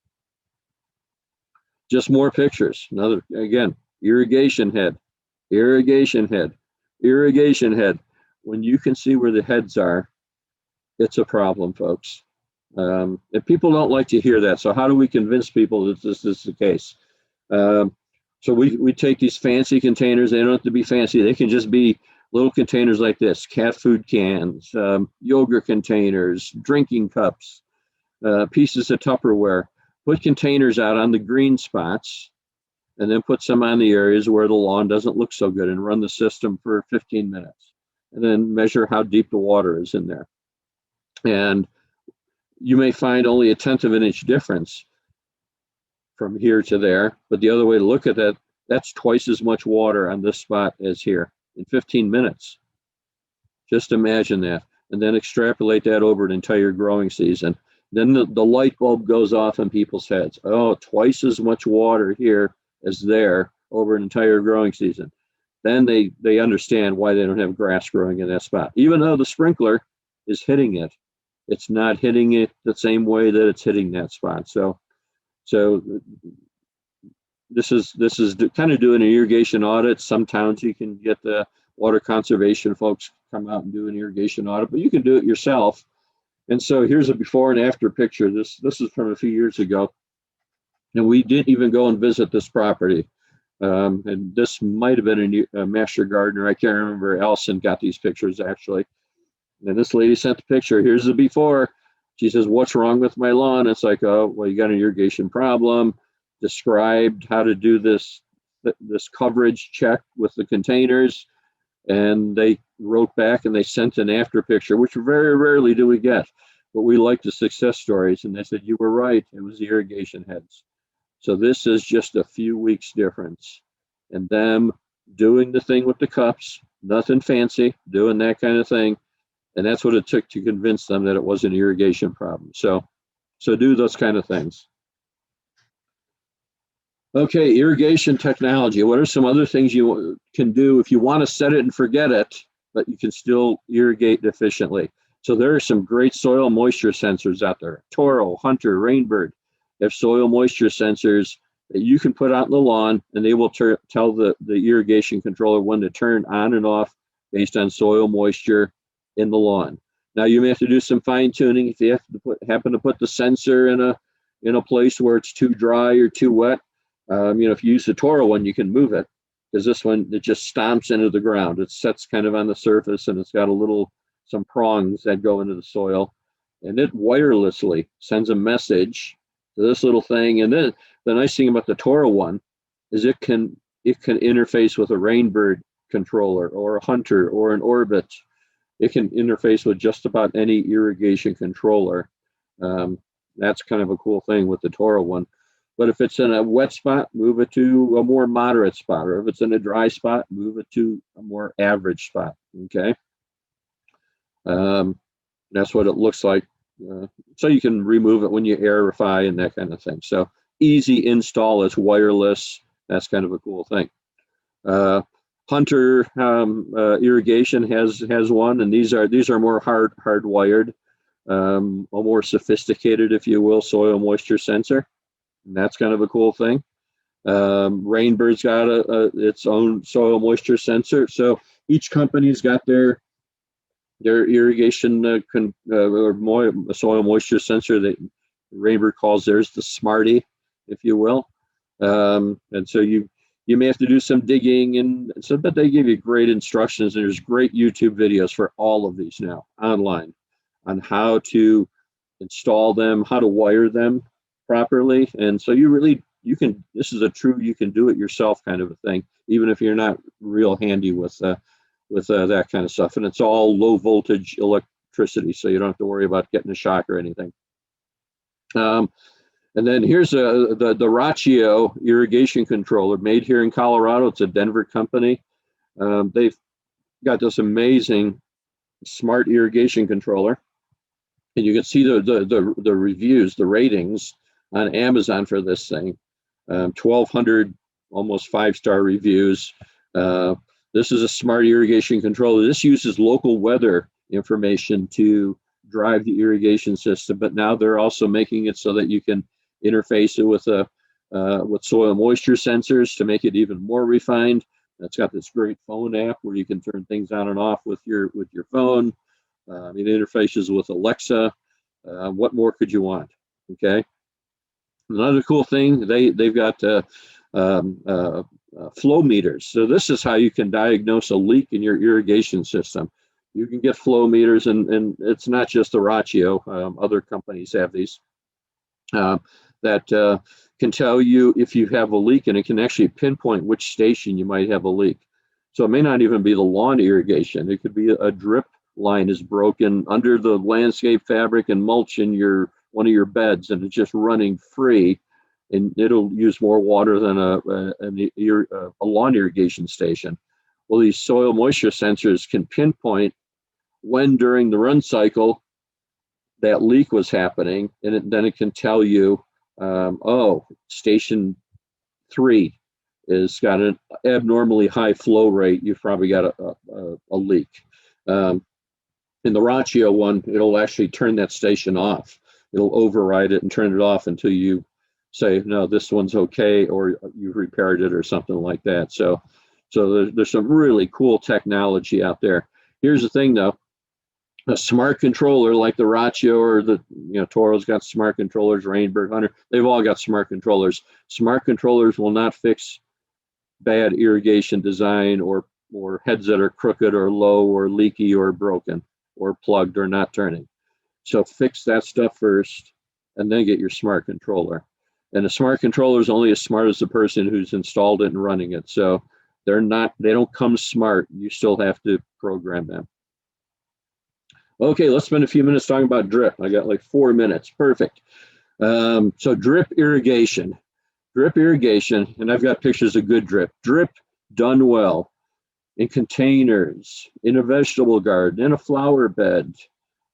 Just more pictures. Another, again, irrigation head, irrigation head, irrigation head. When you can see where the heads are, it's a problem, folks. And people don't like to hear that. So how do we convince people that this is the case? So we take these fancy containers. They don't have to be fancy. They can just be little containers like this, cat food cans, yogurt containers, drinking cups, pieces of Tupperware. Put containers out on the green spots and then put some on the areas where the lawn doesn't look so good and run the system for 15 minutes. And then measure how deep the water is in there. And you may find only 1/10 of an inch difference from here to there. But the other way to look at that, that's twice as much water on this spot as here in 15 minutes. Just imagine that. And then extrapolate that over an entire growing season. Then the light bulb goes off in people's heads. Oh, twice as much water here as there over an entire growing season. Then they understand why they don't have grass growing in that spot. Even though the sprinkler is hitting it, it's not hitting it the same way that it's hitting that spot. So this is kind of doing an irrigation audit. Some towns you can get the water conservation folks come out and do an irrigation audit, but you can do it yourself. And so here's a before and after picture. This is from a few years ago, and we didn't even go and visit this property. And this might have been a master gardener. I can't remember. Allison got these pictures actually. And this lady sent the picture. Here's the before. She says, "What's wrong with my lawn?" It's like, "Oh, well, you got an irrigation problem." Described how to do this coverage check with the containers. And they wrote back and they sent an after picture, which very rarely do we get. But we like the success stories. And they said, "You were right. It was the irrigation heads." So this is just a few weeks difference. And them doing the thing with the cups, nothing fancy, doing that kind of thing. And that's what it took to convince them that it was an irrigation problem. So do those kind of things. Okay, irrigation technology. What are some other things you can do if you want to set it and forget it, but you can still irrigate efficiently? So there are some great soil moisture sensors out there. Toro, Hunter, Rainbird have soil moisture sensors that you can put out in the lawn, and they will tell the irrigation controller when to turn on and off based on soil moisture in the lawn. Now you may have to do some fine tuning if you have to happen to put the sensor in a place where it's too dry or too wet. If you use the Toro one, you can move it, because this one, it just stomps into the ground. It sets kind of on the surface, and it's got some prongs that go into the soil, and it wirelessly sends a message to this little thing. And then the nice thing about the Toro one is it can interface with a Rainbird controller or a Hunter or an Orbit. It can interface with just about any irrigation controller. That's kind of a cool thing with the Toro one. But if it's in a wet spot, move it to a more moderate spot. Or if it's in a dry spot, move it to a more average spot. Okay. That's what it looks like. So you can remove it when you aerify and that kind of thing. So easy install. It's wireless. That's kind of a cool thing. Hunter Irrigation has one, and these are more hardwired, a more sophisticated, if you will, soil moisture sensor. And that's kind of a cool thing. Rainbird's got its own soil moisture sensor. So each company's got their irrigation or soil moisture sensor that Rainbird calls theirs the Smarty, if you will. And so you may have to do some digging, but they give you great instructions, and there's great YouTube videos for all of these now online on how to install them, how to wire them properly. And so you can, this is a true, you can do it yourself kind of a thing, even if you're not real handy with that kind of stuff. And it's all low voltage electricity, so you don't have to worry about getting a shock or anything. And then here's the Rochio irrigation controller, made here in Colorado. It's a Denver company. They've got this amazing smart irrigation controller, and you can see the reviews, the ratings on Amazon for this thing. 1,200 almost 5-star reviews. This is a smart irrigation controller. This uses local weather information to drive the irrigation system, but now they're also making it so that you can interface it with soil moisture sensors to make it even more refined. It's got this great phone app where you can turn things on and off with your phone. It interfaces with Alexa. What more could you want? Okay. Another cool thing, they've got flow meters. So this is how you can diagnose a leak in your irrigation system. You can get flow meters, and it's not just the Rochio. Other companies have these that can tell you if you have a leak, and it can actually pinpoint which station you might have a leak. So it may not even be the lawn irrigation. It could be a drip line is broken under the landscape fabric and mulch in one of your beds, and it's just running free, and it'll use more water than a lawn irrigation station. Well, these soil moisture sensors can pinpoint when during the run cycle that leak was happening, and then it can tell you, station 3 has got an abnormally high flow rate. You've probably got a leak. In the Rochio one, it'll actually turn that station off. It'll override it and turn it off until you say, no, this one's okay, or you've repaired it or something like that. So there's some really cool technology out there. Here's the thing, though. A smart controller like the Rochio or Toro's got smart controllers, Rainbird, Hunter, they've all got smart controllers. Smart controllers will not fix bad irrigation design or heads that are crooked or low or leaky or broken or plugged or not turning. So fix that stuff first and then get your smart controller. And a smart controller is only as smart as the person who's installed it and running it. So they don't come smart. You still have to program them. Okay, let's spend a few minutes talking about drip. I got like 4 minutes. Perfect. So drip irrigation. Drip irrigation, and I've got pictures of good drip. Drip done well in containers, in a vegetable garden, in a flower bed.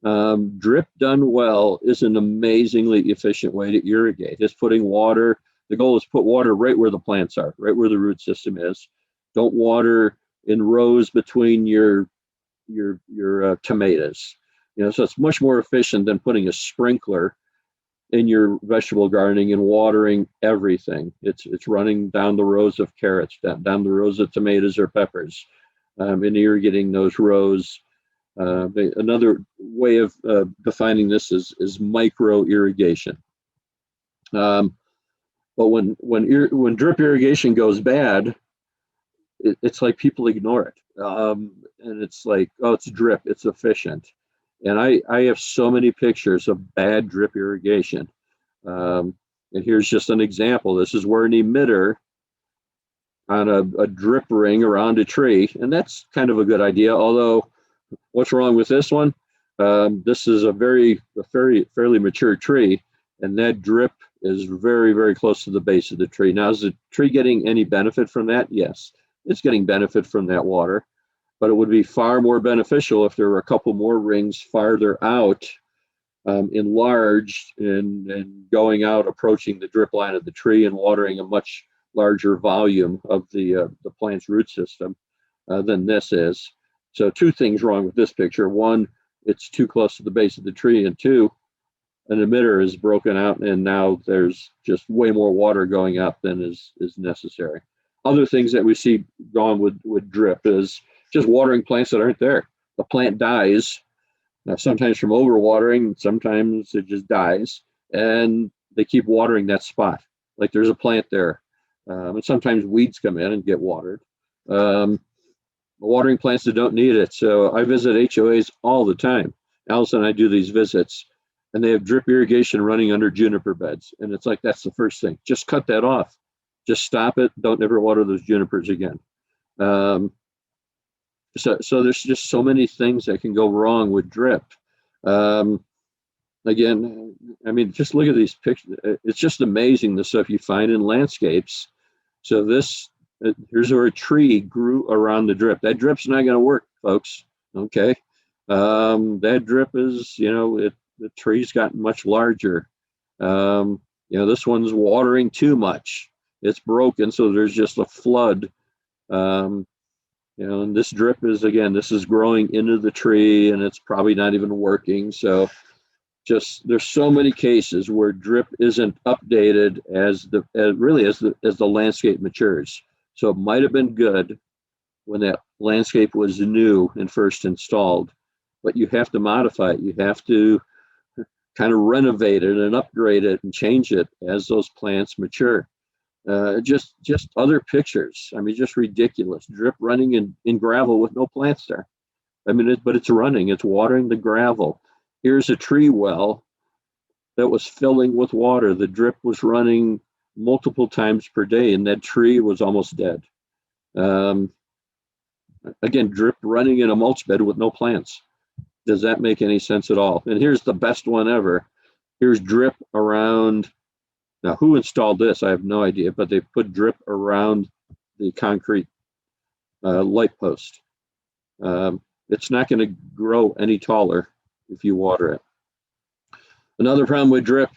Drip done well is an amazingly efficient way to irrigate. It's putting water. The goal is put water right where the plants are, right where the root system is. Don't water in rows between your tomatoes. So it's much more efficient than putting a sprinkler in your vegetable gardening and watering everything. It's running down the rows of carrots, down the rows of tomatoes or peppers, and irrigating those rows. Another way of defining this is micro irrigation. But when drip irrigation goes bad, it's like people ignore it. And it's like, oh, it's drip, it's efficient. And I have so many pictures of bad drip irrigation. And here's just an example. This is where an emitter on a drip ring around a tree, and that's kind of a good idea. Although, what's wrong with this one? This is a fairly mature tree, and that drip is very, very close to the base of the tree. Now, is the tree getting any benefit from that? Yes, it's getting benefit from that water, but it would be far more beneficial if there were a couple more rings farther out, enlarged and going out, approaching the drip line of the tree and watering a much larger volume of the plant's root system than this is. So 2 things wrong with this picture. 1, it's too close to the base of the tree, and 2, an emitter is broken out, and now there's just way more water going out than is necessary. Other things that we see going with drip is just watering plants that aren't there. The plant dies, sometimes from overwatering, sometimes it just dies, and they keep watering that spot. Like there's a plant there, and sometimes weeds come in and get watered. Watering plants that don't need it. So I visit HOAs all the time. Allison and I do these visits, and they have drip irrigation running under juniper beds. And it's like, that's the first thing. Just cut that off. Just stop it. Don't ever water those junipers again. So there's just so many things that can go wrong with drip. Um, Again, I mean, just look at these pictures. It's just amazing the stuff you find in landscapes. So here's where a tree grew around the drip. That drip's not going to work, folks. Okay. That drip is, the tree's gotten much larger. This one's watering too much. It's broken, so there's just a flood. And this drip this is growing into the tree, and it's probably not even working. So there's so many cases where drip isn't updated as the landscape matures. So it might have been good when that landscape was new and first installed, but you have to modify it. You have to kind of renovate it and upgrade it and change it as those plants mature. Just other pictures. I mean, just ridiculous. Drip running in gravel with no plants there. I mean, but it's running. It's watering the gravel. Here's a tree well that was filling with water. The drip was running multiple times per day, and that tree was almost dead. Again, drip running in a mulch bed with no plants. Does that make any sense at all? And here's the best one ever. Here's drip around. Now, who installed this? I have no idea, but they put drip around the concrete light post. It's not going to grow any taller if you water it. Another problem with drip,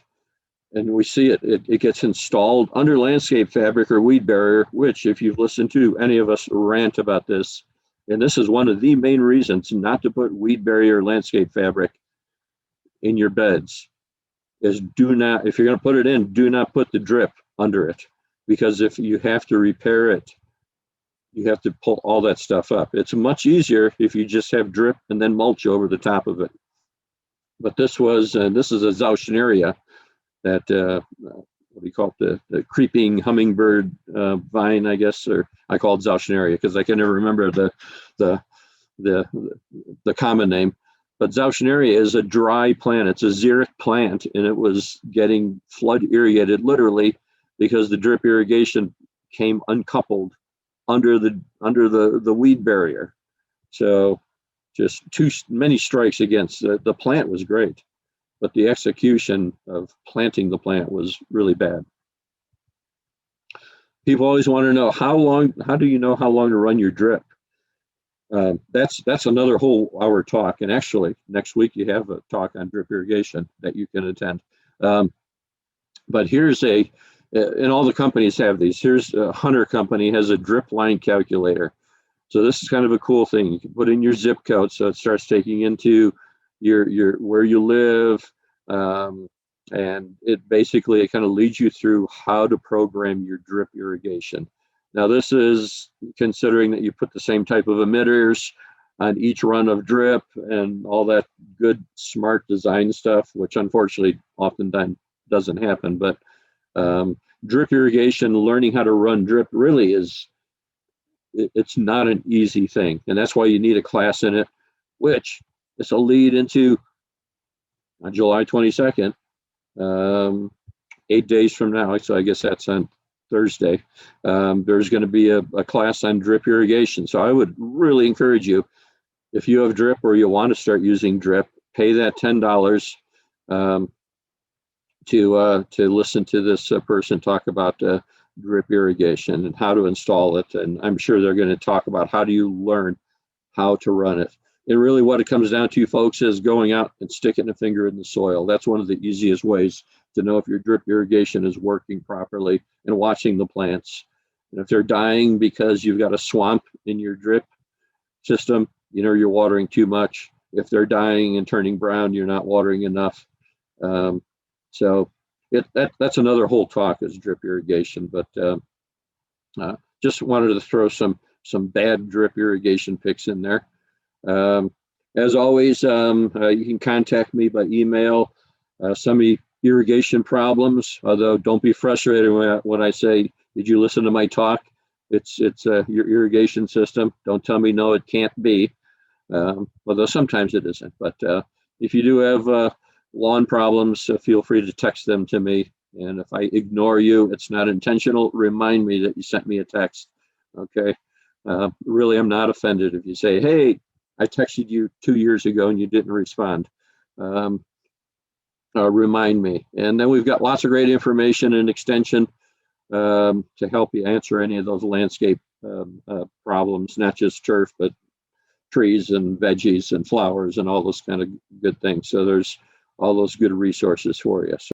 and we see it gets installed under landscape fabric or weed barrier, which if you've listened to any of us rant about this, and this is one of the main reasons not to put weed barrier or landscape fabric in your beds, is if you're going to put it in, do not put the drip under it, because if you have to repair it, you have to pull all that stuff up. It's much easier if you just have drip and then mulch over the top of it. But this is a Zauschneria, that what do you call it, the creeping hummingbird vine, I guess, or I call it Zauschneria because I can never remember the common name. But Zauschneria is a dry plant. It's a xeric plant, and it was getting flood irrigated literally because the drip irrigation came uncoupled under the weed barrier. So just too many strikes against the plant was great, but the execution of planting the plant was really bad. People always want to know how do you know how long to run your drip? That's another whole hour talk. And actually next week you have a talk on drip irrigation that you can attend. But here's and all the companies have these. Here's a Hunter company has a drip line calculator. So this is kind of a cool thing. You can put in your zip code, so it starts taking into your where you live, and it basically kind of leads you through how to program your drip irrigation. Now this is considering that you put the same type of emitters on each run of drip and all that good smart design stuff, which unfortunately oftentimes doesn't happen. But drip irrigation, learning how to run drip really it's not an easy thing. And that's why you need a class in it, which is a lead into on July 22nd, 8 days from now. So I guess that's on Thursday. There's going to be a class on drip irrigation. So I would really encourage you, if you have drip or you want to start using drip, pay that $10 to listen to this person talk about drip irrigation and how to install it. And I'm sure they're going to talk about how do you learn how to run it. And really what it comes down to, folks, is going out and sticking a finger in the soil. That's one of the easiest ways to know if your drip irrigation is working properly, and watching the plants. And if they're dying because you've got a swamp in your drip system, you're watering too much. If they're dying and turning brown, you're not watering enough. So that's another whole talk, is drip irrigation. But just wanted to throw some bad drip irrigation picks in there. As always, you can contact me by email. Some irrigation problems, although don't be frustrated when I say, did you listen to my talk? It's your irrigation system. Don't tell me no, it can't be. Although sometimes it isn't. But if you do have lawn problems, feel free to text them to me. And if I ignore you, it's not intentional. Remind me that you sent me a text. Okay. Really, I'm not offended if you say, hey, I texted you 2 years ago and you didn't respond. Remind me. And then we've got lots of great information and extension to help you answer any of those landscape problems, not just turf, but trees and veggies and flowers and all those kind of good things. So there's all those good resources for you. So